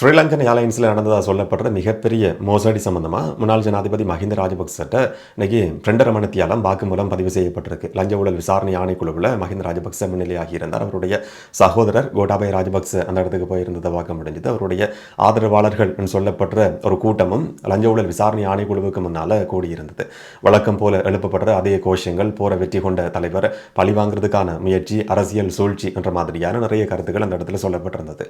ஸ்ரீலங்கன் ஏர்லைன்ஸில் நடந்ததாக சொல்லப்படுற மிகப்பெரிய மோசடி சம்பந்தமாக முன்னாள் ஜனாதிபதி மஹிந்த ராஜபக்சட்ட இன்னைக்கு 2.5 மணித்தியாலம் வாக்குமூலம் பதிவு செய்யப்பட்டிருக்கு. லஞ்ச ஊழல் விசாரணை ஆணைக்குழுவில் மஹிந்த ராஜபக்ச முன்னிலையாகி இருந்தார். அவருடைய சகோதரர் கோட்டாபய ராஜபக்ச அந்த இடத்துக்கு போயிருந்ததை பார்க்க முடிஞ்சது. அவருடைய ஆதரவாளர்கள் சொல்லப்படுற ஒரு கூட்டமும் லஞ்ச ஊழல் விசாரணை ஆணைக்குழுவுக்கு முன்னால் கூடியிருந்தது. வழக்கம் போல எழுப்பப்படுற அதே கோஷங்கள், போற வெற்றி கொண்ட தலைவர், பழிவாங்கிறதுக்கான முயற்சி, அரசியல் சூழ்ச்சி என்ற மாதிரியான நிறைய கருத்துக்கள் அந்த இடத்துல சொல்லப்பட்டிருந்தது.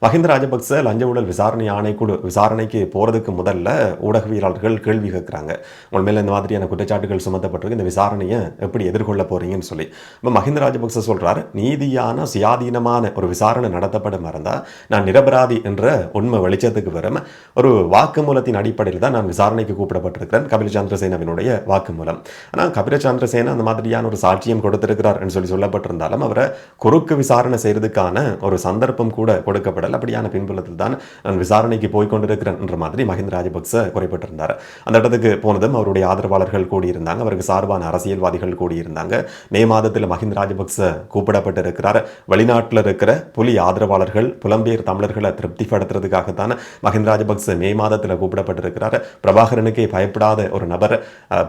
மஹிந்த ராஜபக்ச லஞ்ச ஊழல் விசாரணை ஆணைக்குழு விசாரணைக்கு போறதுக்கு முதல்ல ஊடகவியலாளர்கள் கேள்வி கேட்கிறாங்க. உங்கள் மேல இந்த மாதிரியான குற்றச்சாட்டுகள் சுமத்தப்பட்டிருக்கு, இந்த விசாரணையை எப்படி எதிர்கொள்ள போறீங்கன்னு சொல்லி. இப்போ மஹிந்த ராஜபக்ச சொல்றாரு, நீதியான சுயாதீனமான ஒரு விசாரணை நடத்தப்படும் இருந்தா நான் நிரபராதி என்ற உண்மை வெளிச்சத்துக்கு வரும் ஒரு வாக்குமூலத்தின் அடிப்படையில் தான் நான் விசாரணைக்கு கூப்பிடப்பட்டிருக்கிறேன். கபில சந்திரசேனவினுடைய வாக்குமூலம். ஆனால் கபில சந்திரசேன அந்த மாதிரியான ஒரு சாட்சியம் கொடுத்திருக்கிறார் என்று சொல்லப்பட்டிருந்தாலும் அவரை குறுக்கு விசாரணை செய்யறதுக்கான ஒரு சந்தர்ப்பம் கூட கொடுக்கப்படல. அப்படியான பின்புலத்தில் தான் நான் விசாரணைக்கு போய்கொண்டிருக்கிறேன் என்ற மாதிரி மஹிந்த ராஜபக்ச குறைப்பட்டிருந்தார். அந்த இடத்துக்கு போனதும் அவருடைய ஆதரவாளர்கள் கூடியிருந்தாங்க, அவருக்கு சார்பான அரசியல்வாதிகள் கூடியிருந்தாங்க. மே மாதத்தில் மஹிந்த ராஜபக்ச கூப்பிடப்பட்டிருக்கிறார். வெளிநாட்டில் இருக்கிற புலி ஆதரவாளர்கள், புலம்பெயர் தமிழர்களை திருப்திப்படுத்துறதுக்காகத்தான் மஹிந்த ராஜபக்ச மே மாதத்தில் கூப்பிடப்பட்டிருக்கிறார். பிரபாகரனுக்கே பயப்படாத ஒரு நபர்,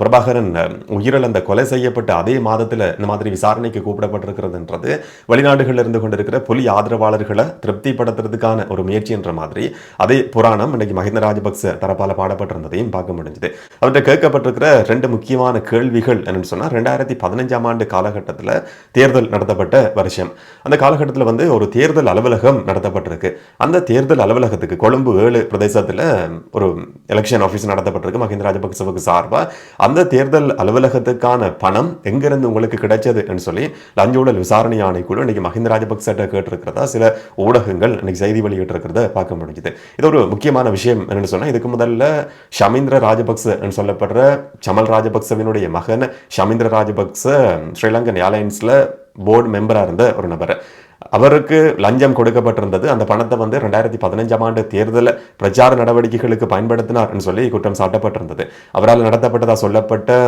பிரபாகரன் உயிரிழந்த கொலை செய்யப்பட்ட அதே மாதத்தில் இந்த மாதிரி விசாரணைக்கு கூப்பிடப்பட்டிருக்கிறதுன்றது வெளிநாடுகளில் இருந்து கொண்டிருக்கிற புலி ஆதரவாளர்களை திருப்திப்படுத்துறதுக்கான ஒரு முயற்சி என்ற மாதிரி அதே புராணம் இன்னைக்கு மஹிந்த ராஜபக்ச தரப்பால பாடப்பட்டிருந்ததையும் பார்க்க முடிஞ்சது. அவர்கிட்ட கேட்கப்பட்டிருக்கிற 2 முக்கியமான கேள்விகள் என்னன்னு சொன்னா, 2015ஆம் ஆண்டு காலகட்டத்தில் தேர்தல் நடத்தப்பட்ட வருஷம். அந்த காலகட்டத்தில் ஒரு தேர்தல் அலுவலகம் நடத்தப்பட்டிருக்கு. அந்த தேர்தல் அலுவலகத்துக்கு கொழும்பு 7 பிரதேசத்தில் ஒரு எலெக்ஷன் ஆஃபீஸ் நடத்தப்பட்டிருக்கு மஹிந்த ராஜபக்சவுக்கு சார்பா. அந்த தேர்தல் அலுவலகத்துக்கான பணம் எங்கிருந்து உங்களுக்கு கிடைச்சது என்று சொல்லி லஞ்ச ஊழல் விசாரணை ஆணைக்குழு இன்னைக்கு மஹிந்த ராஜபக்ச கேட்டிருக்கிறதா சில ஊடகங்கள் இன்னைக்கு செய்தி வெளியிட்டிருக்கிறத பார்க்க முடிஞ்சது. இது ஒரு முக்கியமான விஷயம் என்னன்னு சொன்னா, இதுக்கு முதல்ல ஷமீந்திர ராஜபக்ச சொல்லப்படுற சமல் ராஜபக்சவினுடைய மகன் ஷமீந்திர ராஜபக்ச ஸ்ரீலங்கன் ஏர்லைன்ஸ்ல போர்டு மெம்பரா இருந்த ஒரு நபர். அவருக்கு லஞ்சம் கொடுக்கப்பட்டிருந்தது. அந்த பணத்தை 2015ஆம் ஆண்டு தேர்தல் பிரச்சார நடவடிக்கைகளுக்கு பயன்படுத்தினார் சொல்லி குற்றம் சாட்டப்பட்டிருந்தது. அவரால் நடத்தப்பட்டதா சொல்லப்பட்ட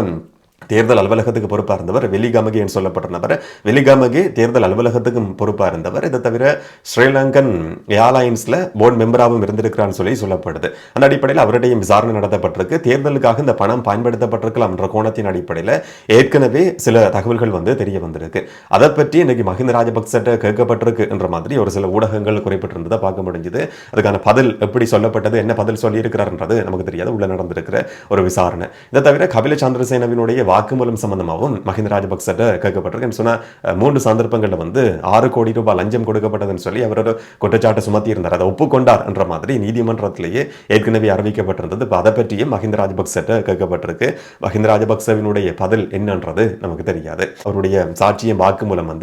தேர்தல் அலுவலகத்துக்கு பொறுப்பாக இருந்தவர் வெலிகமகே என்று சொல்லப்பட்ட நபர். வெலிகமகே தேர்தல் அலுவலகத்துக்கும் பொறுப்பாக இருந்தவர். இதை தவிர ஸ்ரீலங்கன் ஏர்லைன்ஸ்ல போர்டு மெம்பராகவும் இருந்திருக்கிறான்னு சொல்லி சொல்லப்படுது. அந்த அடிப்படையில் அவருடைய விசாரணை நடத்தப்பட்டிருக்கு. தேர்தலுக்காக இந்த பணம் பயன்படுத்தப்பட்டிருக்கலாம் என்ற கோணத்தின் அடிப்படையில் ஏற்கனவே சில தகவல்கள் தெரிய வந்திருக்கு. அதை பற்றி இன்னைக்கு மஹிந்த ராஜபக்ச கேட்கப்பட்டிருக்கு என்ற மாதிரி ஒரு சில ஊடகங்கள் குறிப்பிட்டிருந்ததை பார்க்க முடிஞ்சது. அதுக்கான பதில் எப்படி சொல்லப்பட்டது, என்ன பதில் சொல்லி இருக்கிறார்ன்றது நமக்கு தெரியாது. உள்ள நடந்திருக்கிற ஒரு விசாரணை. இதை தவிர கபில சந்திரசேனவினுடைய வாக்குமூலம் சம்பந்தமாகவும் மஹிந்த ராஜபக்ச கேட்கப்பட்டிருக்கு. சொன்னா 3 சந்தர்ப்பங்கள்ல 6 கோடி ரூபாய் லஞ்சம் கொடுக்கப்பட்டதுன்னு சொல்லி அவர் குற்றச்சாட்டு சுமத்தி இருந்தார். அதை ஒப்புக்கொண்டார் என்ற மாதிரி நீதிமன்றத்திலேயே ஏற்கனவே அறிவிக்கப்பட்டிருந்தது. அதை பற்றியும் மஹிந்த ராஜபக்ச கேட்கப்பட்டிருக்கு. மஹிந்த ராஜபக்சவினுடைய பதில் என்னன்றது நமக்கு தெரியாது. அவருடைய சாட்சியம் வாக்குமூலம்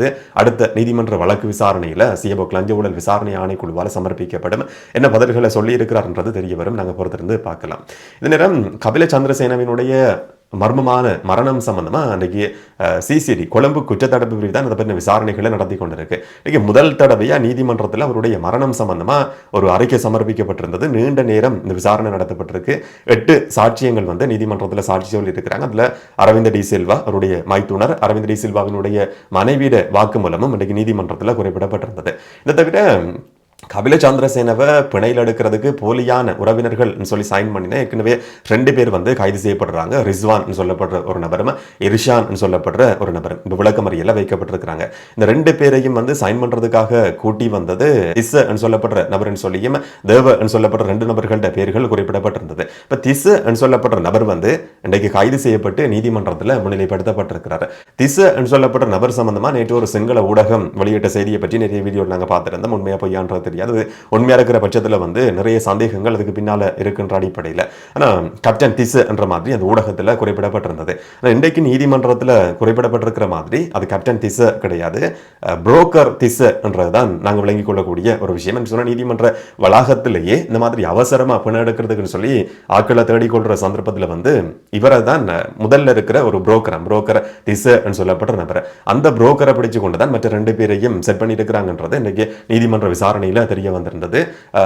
அடுத்த நீதிமன்ற வழக்கு விசாரணையில சிஎபோக் லஞ்ச ஊழல் விசாரணை ஆணைக்குழுவால் சமர்ப்பிக்கப்படும். என்ன பதில்களை சொல்லி இருக்கிறார்ன்றது தெரிய வரும். நாங்கள் பொறுத்திருந்து பார்க்கலாம். இந்த நேரம் கபில சந்திரசேனவினுடைய மர்மமான மரணம் சம்பந்தமா அன்றைக்கு சிசிடி கொழும்பு குற்றத்தடுப்பு பிரிவு தான் அதை பற்றின விசாரணைகளை நடத்தி கொண்டிருக்கு. இன்னைக்கு முதல் தடவையா நீதிமன்றத்தில் அவருடைய மரணம் சம்பந்தமா ஒரு அறிக்கை சமர்ப்பிக்கப்பட்டிருந்தது. நீண்ட நேரம் இந்த விசாரணை நடத்தப்பட்டிருக்கு. 8 சாட்சியங்கள் நீதிமன்றத்தில் சாட்சி சொல்லி இருக்கிறாங்க. அதுல அரவிந்த் டி சில்வா, அவருடைய மைத்துனர் அரவிந்த் டி சில்வாவினுடைய மனைவியிட வாக்குமூலமும் இன்னைக்கு நீதிமன்றத்தில் குறிப்பிடப்பட்டிருந்தது. இதை தவிர கபில சந்திரசேனவை பிணையில் எடுக்கிறதுக்கு போலியான உறவினர்கள் சொல்லி சைன் பண்ணினா ஏற்கனவே 2 பேர் கைது செய்யப்படுறாங்க. ரிஸ்வான் சொல்லப்படுற ஒரு நபரும் இர்ஷான் சொல்லப்படுற ஒரு நபரும் இப்போ விளக்கமறியல வைக்கப்பட்டிருக்கிறாங்க. இந்த 2 பேரையும் சைன் பண்றதுக்காக கூட்டி வந்தது திஸ் சொல்லப்படுற நபர் சொல்லியும் தேவ சொல்லப்படுற 2 நபர்கள்ட பேர்கள் குறிப்பிடப்பட்டிருந்தது. இப்போ திஸ் சொல்லப்படுற நபர் இன்றைக்கு கைது செய்யப்பட்டு நீதிமன்றத்தில் முன்னிலைப்படுத்தப்பட்டிருக்கிறார். திஸ் சொல்லப்படுற நபர் சம்பந்தமா நேற்று ஒரு சிங்கள ஊடகம் வெளியிட்ட செய்தியை பற்றி நிறைய வீடியோ நாங்கள் பார்த்திருந்தோம். உண்மையா பொய்யான்றது தெரியாது. உண்மையா இருக்கிற பட்சத்தில் நிறைய சந்தேகங்கள் அதுக்கு பின்னால இருக்கின்ற அடிப்படையில் கேப்டன் திஸ் என்ற மாதிரி அந்த ஊடகத்தில் குறிப்பிடப்பட்டிருந்தது. இன்றைக்கு நீதிமன்றத்தில் குறிப்பிடப்பட்டிருக்கிற மாதிரி அது கேப்டன் திஸ் கிடையாது, புரோக்கர் திஸ் என்றதுதான் நாங்கள் விளங்கிக் கொள்ளக்கூடிய ஒரு விஷயம். என்று சொன்ன நீதிமன்ற வளாகத்திலேயே இந்த மாதிரி அவசரமா பிணை எடுக்கிறதுக்குன்னு சொல்லி ஆட்களை தேடிக்கொள்ற சந்தர்ப்பத்தில் இவரை தான் முதல்ல இருக்கிற ஒரு புரோக்கர் திஸ் சொல்லப்படுற நபர். அந்த புரோக்கரை பிடிச்சு கொண்டுதான் மற்ற 2 பேரையும் செட் பண்ணி இருக்கிறாங்கன்றது இன்னைக்கு நீதிமன்ற விசாரணையில் தெரிய வந்திருந்தது.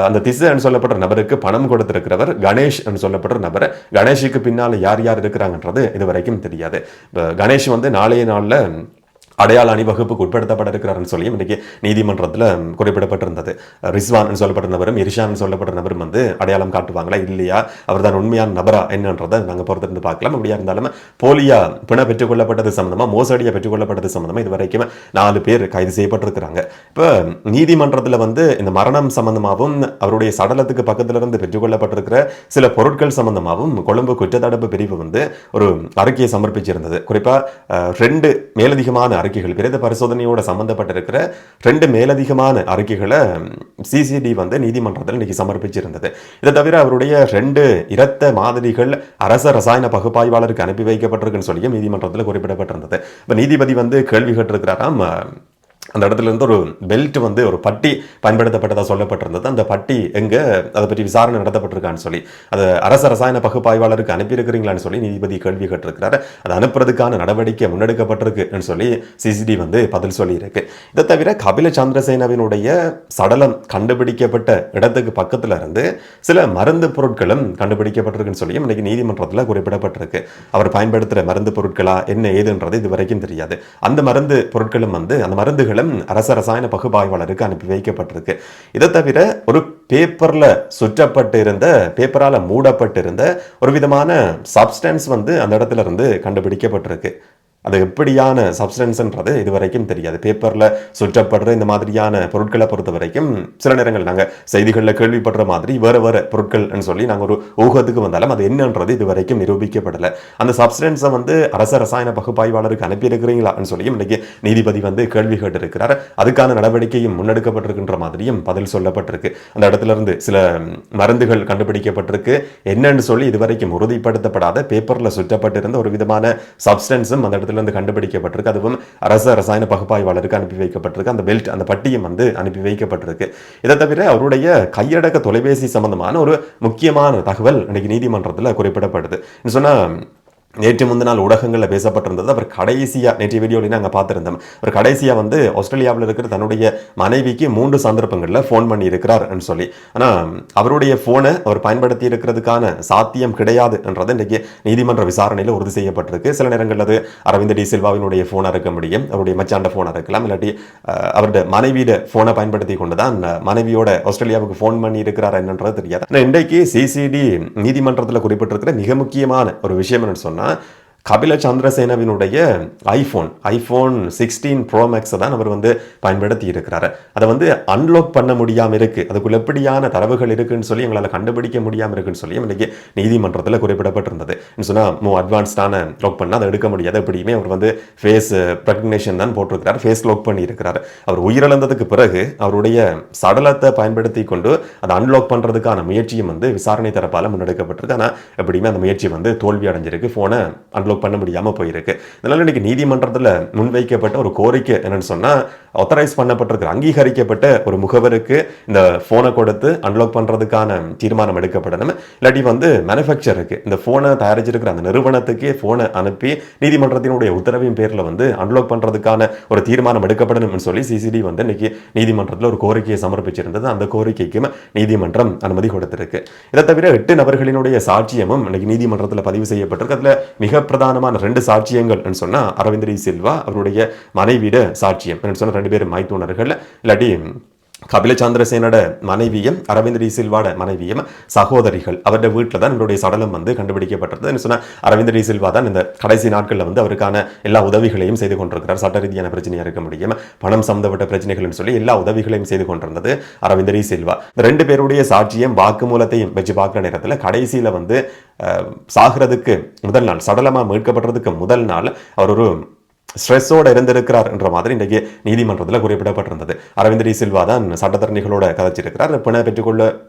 அந்த திஸ் சொல்லப்படுற நபருக்கு பணம் கொடுத்திருக்கிறவர் கணேஷ் சொல்லப்படுற நபர். கணேஷுக்கு பின்னால யார் யார் இருக்கிறாங்கன்றது இதுவரைக்கும் தெரியாது. கணேஷ் நாளைய நாள்ல அடையாள அணிவகுப்புக்கு உட்படுத்தப்பட இருக்கிறார்னு சொல்லி இன்றைக்கு நீதிமன்றத்தில் குறிப்பிடப்பட்டிருந்தது. ரிஸ்வான் சொல்லப்பட்ட நபரும் இர்ஷான் சொல்லப்பட்ட நபரும் வந்து அடையாளம் காட்டுவாங்களா இல்லையா, அவர் தான் உண்மையான நபரா என்னன்றதை நாங்கள் பொறுத்திருந்து பார்க்கலாம். அப்படியா இருந்தாலும் போலியா பிணை பெற்றுக்கொள்ளப்பட்டது சம்பந்தமா, மோசடியை பெற்றுக்கொள்ளப்பட்டது சம்பந்தமா இது வரைக்கும் 4 பேர் கைது செய்யப்பட்டிருக்கிறாங்க. இப்போ நீதிமன்றத்தில் வந்து இந்த மரணம் சம்பந்தமாகவும் அவருடைய சடலத்துக்கு பக்கத்துல இருந்து பெற்றுக்கொள்ளப்பட்டிருக்கிற சில பொருட்கள் சம்பந்தமாகவும் கொழும்பு குற்றத்தடுப்பு பிரிவு வந்து ஒரு அறிக்கையை சமர்ப்பிச்சிருந்தது. குறிப்பா 2 மேலதிகமான அறிக்கைகள், பிரேத பரிசோதனையோட சம்பந்தப்பட்டிருக்கிற 2 மேலதிகமான அறிக்கைகளை சிசிடி வந்து நீதிமன்றத்தில் இன்னைக்கு சமர்ப்பிச்சிருந்தது. இதை தவிர அவருடைய 2 இரத்த மாதிரிகள் அரச ரசாயன பகுப்பாய்வாளருக்கு அனுப்பி வைக்கப்பட்டிருக்குன்னு சொல்லி நீதிமன்றத்தில் குறிப்பிடப்பட்டிருந்தது. இப்ப நீதிபதி வந்து கேள்வி கேட்டிருக்கிறாராம், அந்த இடத்துல இருந்து ஒரு பெல்ட் வந்து ஒரு பட்டி பயன்படுத்தப்பட்டதாக சொல்லப்பட்டிருந்தது. அந்த பட்டி எங்க, அதை பற்றி விசாரணை நடத்தப்பட்டிருக்கான்னு சொல்லி, அது அரச ரசாயன பகுப்பாய்வாளருக்கு அனுப்பியிருக்கிறீங்களான்னு சொல்லி நீதிபதி கேள்வி கேட்டிருக்கிறார். அதை அனுப்புறதுக்கான நடவடிக்கை முன்னெடுக்கப்பட்டிருக்குன்னு சொல்லி சிசிடி வந்து பதில் சொல்லியிருக்கு. இதை தவிர கபில சந்திரசேனவினுடைய சடலம் கண்டுபிடிக்கப்பட்ட இடத்துக்கு பக்கத்துல இருந்து சில மருந்து பொருட்களும் கண்டுபிடிக்கப்பட்டிருக்குன்னு சொல்லி இன்னைக்கு நீதிமன்றத்தில் குறிப்பிடப்பட்டிருக்கு. அவர் பயன்படுத்துகிற மருந்து பொருட்களா என்ன ஏதுன்றது இது வரைக்கும் தெரியாது. அந்த மருந்து பொருட்களும் வந்து அந்த மருந்துகள் அரச ரசாயன பகுப்பாய்வாளருக்கு அனுப்பி வைக்கப்பட்டிருக்கு. இதை தவிர ஒரு பேப்பர்ல சுற்றப்பட்டு இருந்த, பேப்பரால மூடப்பட்டிருந்த ஒரு விதமான சப்ஸ்டன்ஸ் வந்து அந்த இடத்துல இருந்து கண்டுபிடிக்கப்பட்டிருக்கு. அது எப்படியான சப்ஸ்டன்ஸ்ன்றது இது வரைக்கும் தெரியாது. பேப்பரில் சுற்றப்படுற இந்த மாதிரியான பொருட்களை பொறுத்த வரைக்கும் சில நேரங்கள் நாங்கள் செய்திகளில் கேள்விப்படுற மாதிரி வேறு வேறு பொருட்கள்னு சொல்லி நாங்கள் ஒரு ஊகத்துக்கு வந்தாலும் அது என்னன்றது இது வரைக்கும் நிரூபிக்கப்படலை. அந்த சப்ஸ்டன்ஸை வந்து அரச ரசாயன பகுப்பாய்வாளருக்கு அனுப்பியிருக்கிறீங்களான்னு சொல்லி இன்னைக்கு நீதிபதி வந்து கேள்வி கேட்டிருக்கிறார். அதுக்கான நடவடிக்கையும் முன்னெடுக்கப்பட்டிருக்கின்ற மாதிரியும் பதில் சொல்லப்பட்டிருக்கு. அந்த இடத்துல இருந்து சில மருந்துகள் கண்டுபிடிக்கப்பட்டிருக்கு. என்னன்னு சொல்லி இதுவரைக்கும் உறுதிப்படுத்தப்படாத பேப்பரில் சுற்றப்பட்டிருந்த ஒரு விதமான சப்ஸ்டன்ஸும் அந்த இருந்து கண்டுபிடிக்கப்பட்டிருக்கு. அதுவும் அரச ரசாயன பகுப்பாய்வாளருக்கு அனுப்பி வைக்கப்பட்டிருக்கு. அந்த பெல்ட், அந்த பட்டியும் வந்து அனுப்பி வைக்கப்பட்டிருக்கு. இதை தவிர அவருடைய கையடக்க தொலைபேசி சம்பந்தமான ஒரு முக்கியமான தகவல் இன்னைக்கு நீதிமன்றத்தில் குறிப்பிடப்படுது. சொன்னா நேற்று முந்தின நாள் ஊடகங்களில் பேசப்பட்டிருந்தது. அவர் கடைசியாக நேற்று வீடியோவில் நாங்கள் பார்த்துருந்தோம். அவர் கடைசியாக வந்து ஆஸ்திரேலியாவில் இருக்கிற தன்னுடைய மனைவிக்கு 3 சந்தர்ப்பங்களில் ஃபோன் பண்ணி இருக்கிறார்னு சொல்லி. ஆனால் அவருடைய ஃபோனை அவர் பயன்படுத்தி இருக்கிறதுக்கான சாத்தியம் கிடையாது என்றது இன்றைக்கு நீதிமன்ற விசாரணையில் உறுதி செய்யப்பட்டிருக்கு. சில நேரங்களில் அது அரவிந்த் டி சில்வாவினுடைய ஃபோனாக இருக்க முடியும், அவருடைய மச்சாண்ட ஃபோனாக இருக்கலாம், இல்லாட்டி அவருடைய மனைவியோட ஃபோனை பயன்படுத்தி கொண்டு தான் மனைவியோட ஆஸ்திரேலியாவுக்கு ஃபோன் பண்ணி இருக்கிறார் என்னன்றது தெரியாது. ஆனால் இன்றைக்கு சிசிடி நீதிமன்றத்தில் குறிப்பிட்டிருக்கிற மிக முக்கியமான ஒரு விஷயம் என்னன்னு சொன்னால், கபில சந்திரசேனவினுடைய ஐபோன் 16 ப்ரோ மேக்ஸை தான் அவர் வந்து பயன்படுத்தி இருக்கிறார். அதை வந்து அன்லாக் பண்ண முடியாமல் இருக்கு, அதுக்குள்ள எப்படியான தரவுகள் இருக்குன்னு சொல்லி எங்களால் கண்டுபிடிக்க முடியாமல் இருக்குன்னு சொல்லி இன்னைக்கு நீதிமன்றத்தில் குறிப்பிடப்பட்டிருந்தது. சொன்னால் அட்வான்ஸ்டான லாக் பண்ணால் அதை எடுக்க முடியாது. எப்படியுமே அவர் வந்து ஃபேஸ் ரெகக்னிஷன் தான் போட்டிருக்கிறார், ஃபேஸ் லாக் பண்ணி இருக்கிறார். அவர் உயிரிழந்ததுக்கு பிறகு அவருடைய சடலத்தை பயன்படுத்தி கொண்டு அதை அன்லாக் பண்ணுறதுக்கான முயற்சியும் வந்து விசாரணை தரப்பால் முன்னெடுக்கப்பட்டிருக்கு. ஆனால் எப்படியுமே அந்த முயற்சி வந்து தோல்வி அடைஞ்சிருக்கு, ஃபோனை அன்லாக் பண்ண முடியாம போயிருக்கு. இதனால இன்னைக்கு நீதிமன்றத்தில் முன்வைக்கப்பட்ட ஒரு கோரிக்கை என்னன்னு சொன்னா, ஆத்தரைஸ் பண்ணப்பட்டிருக்கிற அங்கீகரிக்கப்பட்ட ஒரு முகவருக்கு இந்த போனை கொடுத்து அன்லாக் பண்றதுக்கான தீர்மானம் எடுக்கப்படணும். இல்லாட்டி வந்து மேனுஃபேக்சருக்கு, இந்த போனை தயாரிச்சிருக்கிற அந்த நிறுவனத்துக்கே போனை அனுப்பி நீதிமன்றத்தினுடைய உத்தரவின் பேர்ல வந்து அன்லாக் பண்றதுக்கான ஒரு தீர்மானம் எடுக்கப்படணும்னு சொல்லி சிசிடி வந்து இன்னைக்கு நீதிமன்றத்தில் ஒரு கோரிக்கையை சமர்ப்பிச்சிருந்தது. அந்த கோரிக்கைக்கு நீதிமன்றம் அனுமதி கொடுத்திருக்கு. இதை தவிர 8 நபர்களினுடைய சாட்சியமும் இன்னைக்கு நீதிமன்றத்தில் பதிவு செய்யப்பட்டிருக்கு. அதுல மிக பிரதானமான 2 சாட்சியங்கள் சொன்னா, அரவிந்த் டி சில்வா அவருடைய மனைவியிட சாட்சியம் சொன்ன 2 பேரும் மைத்துனர்கள், இல்லாட்டி கபில சந்திரசேனோட மனைவியும் அரவிந்த் டி சில்வாட மனைவியும் சகோதரிகள். அவருடைய வீட்டில் தான் இவருடைய சடலம் வந்து கண்டுபிடிக்கப்பட்டது. சொன்னால் அரவிந்த் டி சில்வா தான் இந்த கடைசி நாட்களில் வந்து அவருக்கான எல்லா உதவிகளையும் செய்து கொண்டிருக்கிறார். சட்ட ரீதியான பிரச்சனையாக இருக்க முடியும், பணம் சம்பந்தப்பட்ட பிரச்சனைகள் சொல்லி எல்லா உதவிகளையும் செய்து கொண்டிருந்தது அரவிந்த் டி சில்வா. இந்த 2 பேருடைய சாட்சியம் வாக்குமூலத்தையும் வச்சு பார்க்குற நேரத்தில் கடைசியில் வந்து சாகிறதுக்கு முதல் நாள், சடலமாக மீட்கப்படுறதுக்கு முதல் நாள் அவர் ஒரு ஸ்ட்ரெஸ்ஸோட இருந்திருக்கிறார் என்ற மாதிரி இன்றைக்கு நீதிமன்றத்தில் குறிப்பிடப்பட்டிருந்தது. அரவிந்த் டி சில்வா தான் சட்டத்தரணிகளோட கதைச்சிருக்கிறார். பிணை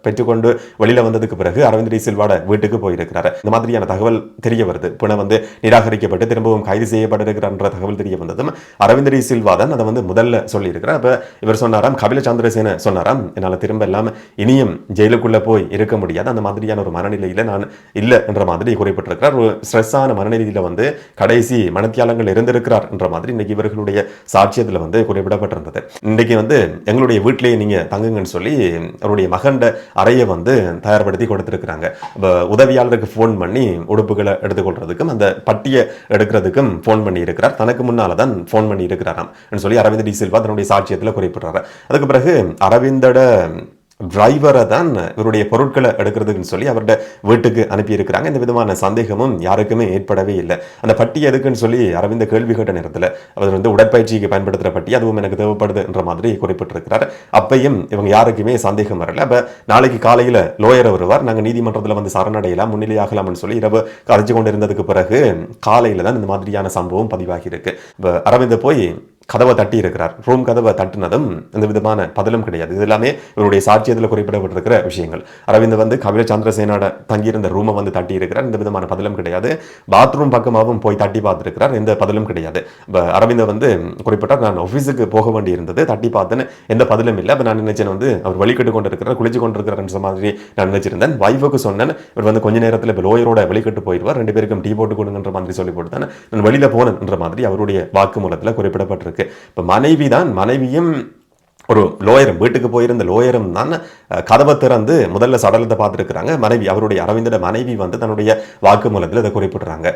பெற்றுக்கொண்டு வெளியில வந்ததுக்கு பிறகு அரவிந்த் டி சில்வாட வீட்டுக்கு போயிருக்கிறார். இந்த மாதிரியான தகவல் தெரிய வருது. பிணை வந்து நிராகரிக்கப்பட்டு திரும்பவும் கைது செய்யப்பட்டிருக்கிறார் என்ற தகவல் தெரிய வந்ததும் அரவிந்த் டி சில்வா தான் அதை வந்து முதல்ல சொல்லியிருக்கிறார். அப்ப இவர் சொன்னாராம், கபில சந்திரசேன சொன்னாராம், என்னால் திரும்ப எல்லாம் இனியும் ஜெயிலுக்குள்ள போய் இருக்க முடியாது, அந்த மாதிரியான ஒரு மனநிலையில நான் இல்லை என்ற மாதிரி குறிப்பிட்டிருக்கிறார். ஒரு ஸ்ட்ரெஸ்ஸான மனநிலையில வந்து கடைசி மனத்தியாலங்கள் இருந்திருக்கிறார் என்ற மாதிரி இன்னைக்கு இவர்களுடைய சாட்சியத்தில் வந்து குறிப்பிடப்பட்டிருந்தது. இன்றைக்கு வந்து எங்களுடைய வீட்டிலேயே நீங்க தங்குங்கன்னு சொல்லி அவருடைய மகண்ட அறையை வந்து தயார்படுத்தி கொடுத்திருக்கிறாங்க. உதவியாளருக்கு ஃபோன் பண்ணி உடுப்புகளை எடுத்துக்கொள்றதுக்கும் அந்த பட்டியை எடுக்கிறதுக்கும் ஃபோன் பண்ணி இருக்கிறார். தனக்கு முன்னால தான் ஃபோன் பண்ணி இருக்கிறாராம் சொல்லி அரவிந்த் டி சில்வா தன்னுடைய சாட்சியத்தில் குறிப்பிடுறாரு. அதுக்கு பிறகு அரவிந்தோட டிரைவரை தான் இவருடைய பொருட்களை எடுக்கிறதுக்குன்னு சொல்லி அவருடைய வீட்டுக்கு அனுப்பியிருக்கிறாங்க. இந்த விதமான சந்தேகமும் யாருக்குமே ஏற்படவே இல்லை. அந்த பட்டி எதுக்குன்னு சொல்லி அரவிந்த கேள்வி கேட்ட நேரத்தில் அவர் வந்து உடற்பயிற்சிக்கு பயன்படுத்துகிற பட்டி, அதுவும் எனக்கு தேவைப்படுது என்ற மாதிரி குறிப்பிட்டிருக்கிறார். அப்பையும் இவங்க யாருக்குமே சந்தேகம் வரல. அப்போ நாளைக்கு காலையில் லோயர் வருவார், நாங்கள் நீதிமன்றத்தில் வந்து சரணடையலாம், முன்னிலையாகலாம்னு சொல்லி இரவு கதைச்சு கொண்டு இருந்ததுக்கு பிறகு காலையில் தான் இந்த மாதிரியான சம்பவம் பதிவாகி இருக்கு. இப்போ அரவிந்த போய் கதவை தட்டி இருக்கிறார். ரூம் கதவை தட்டினதும் எந்த விதமான பதிலும் கிடையாது. இது எல்லாமே இவருடைய சாட்சியத்தில் குறிப்பிடப்பட்டிருக்கிற விஷயங்கள். அரவிந்த் வந்து கபில சந்திரசேனோட தங்கியிருந்த ரூமை வந்து தட்டி இருக்கிறார். எந்த விதமான பதிலும் கிடையாது. பாத்ரூம் பக்கமாகவும் போய் தட்டி பார்த்துருக்கிறார். எந்த பதிலும் கிடையாது. அரவிந்த் வந்து குறிப்பிட்டார், நான் ஆஃபீஸுக்கு போக வேண்டி இருந்தது, தட்டி பார்த்தேன்னு எந்த பதிலும் இல்லை. அப்போ நான் நினைச்சேன் வந்து அவர் வழிகட்டு கொண்டு இருக்கிறார், குளிச்சு கொண்டு இருக்கிறார் மாதிரி நான் நினைச்சிருந்தேன். வைஃபுக்கு சொன்னேன், இவர் வந்து கொஞ்ச நேரத்தில் இப்போ லோயரோட வெளிக்கட்டு போயிடுவார், 2 பேருக்கும் டீ போட்டு கொடுங்கன்ற மாதிரி சொல்லி போட்டுதான் நான் வெளியில போனேன்ற மாதிரி அவருடைய வாக்குமூலத்தில் குறிப்பிடப்பட்டிருக்கு. இப்ப மனைவியும் ஒரு லோயரும் வீட்டுக்கு போயிருந்த லோயரும் தான் கதவை திறந்து முதல்ல சடலத்தை பார்த்துருக்கிறாங்க. மனைவி, அவருடைய அரவிந்தோட மனைவி வந்து தன்னுடைய வாக்குமூலத்தில் இதை குறிப்பிடுறாங்க.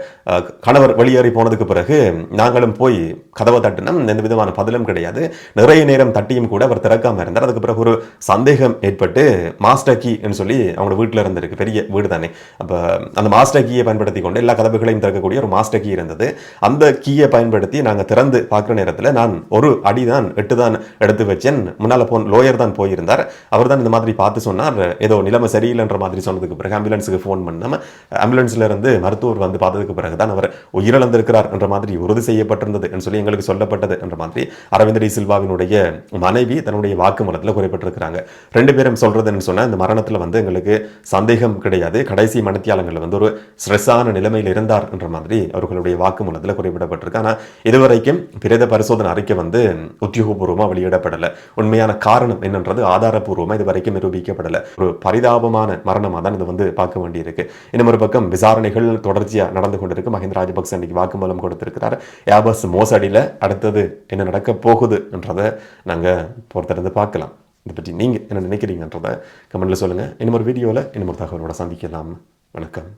கணவர் வெளியேறி போனதுக்கு பிறகு நாங்களும் போய் கதவை தட்டினோம், எந்த விதமான பதிலும் கிடையாது. நிறைய நேரம் தட்டியும் கூட அவர் திறக்காம இருந்தார். அதுக்கு பிறகு ஒரு சந்தேகம் ஏற்பட்டு மாஸ்டர் கீன்னு சொல்லி அவங்களோட வீட்டில் இருந்திருக்கு, பெரிய வீடு தானே. அப்போ அந்த மாஸ்டர் கீயை பயன்படுத்தி கொண்டு எல்லா கதவுகளையும் திறக்கக்கூடிய ஒரு மாஸ்டர் கீ இருந்தது. அந்த கீயை பயன்படுத்தி நாங்கள் திறந்து பார்க்குற நேரத்தில் நான் ஒரு அடி தான் 8 தான் எடுத்து வச்சேன். முன்னால லோயர் தான் போயிருந்தார். அவர் தான் இந்த மாதிரி பார்த்து சொன்னார், ஏதோ நிலைமை சரியில்லைன்ற மாதிரி சொன்னதுக்கு பிறகு ஆம்புலன்ஸுக்கு ஃபோன் பண்ணாம ஆம்புலன்ஸ்ல இருந்து மருத்துவர் வந்து பார்த்ததுக்கு பிறகு தான் அவர் உயிரிழந்திருக்கிறார் என்ற மாதிரி உறுதி செய்யப்பட்டிருந்தது என்று சொல்லி எங்களுக்கு சொல்லப்பட்டது என்ற மாதிரி அரவிந்த் டி சில்வாவினுடைய மனைவி தன்னுடைய வாக்குமூலத்தில் குறிப்பிட்டிருக்கிறாங்க. 2 பேரும் சொல்றதுன்னு சொன்னா, இந்த மரணத்தில் வந்து எங்களுக்கு சந்தேகம் கிடையாது, கடைசி மணித்தியாலங்கள் வந்து ஒரு ஸ்ட்ரெஸ்ஸான நிலைமையில் இருந்தார் என்ற மாதிரி அவர்களுடைய வாக்குமூலத்தில் குறிப்பிடப்பட்டிருக்கு. ஆனால் இதுவரைக்கும் பிரேத பரிசோதனை அறிக்கை வந்து உத்தியோகபூர்வமாக வெளியிடப்படலை. உண்மையான காரணம் என்னன்றது ஆதாரப்பூர்வமாக இது வரைக்கும் நிரூபிக்கப்படலை. ஒரு பரிதாபமான மரணமாக தான் இது வந்து பார்க்க வேண்டியிருக்கு. இன்னும் ஒரு பக்கம் விசாரணைகள் தொடர்ச்சியாக நடந்து கொண்டிருக்கு. மஹிந்த ராஜபக்ச இன்னைக்கு வாக்குமூலம் கொடுத்திருக்கிறார். ஏர்பஸ் மோசடியில் அடுத்தது என்ன நடக்க போகுது என்றதை நாங்கள் பொறுத்திருந்து பார்க்கலாம். இதை பற்றி நீங்கள் என்ன நினைக்கிறீங்கன்றதை கமெண்ட்ல சொல்லுங்கள். இன்னும் ஒரு வீடியோவில் இன்னும் ஒரு தகவலோட சந்திக்கலாம். வணக்கம்.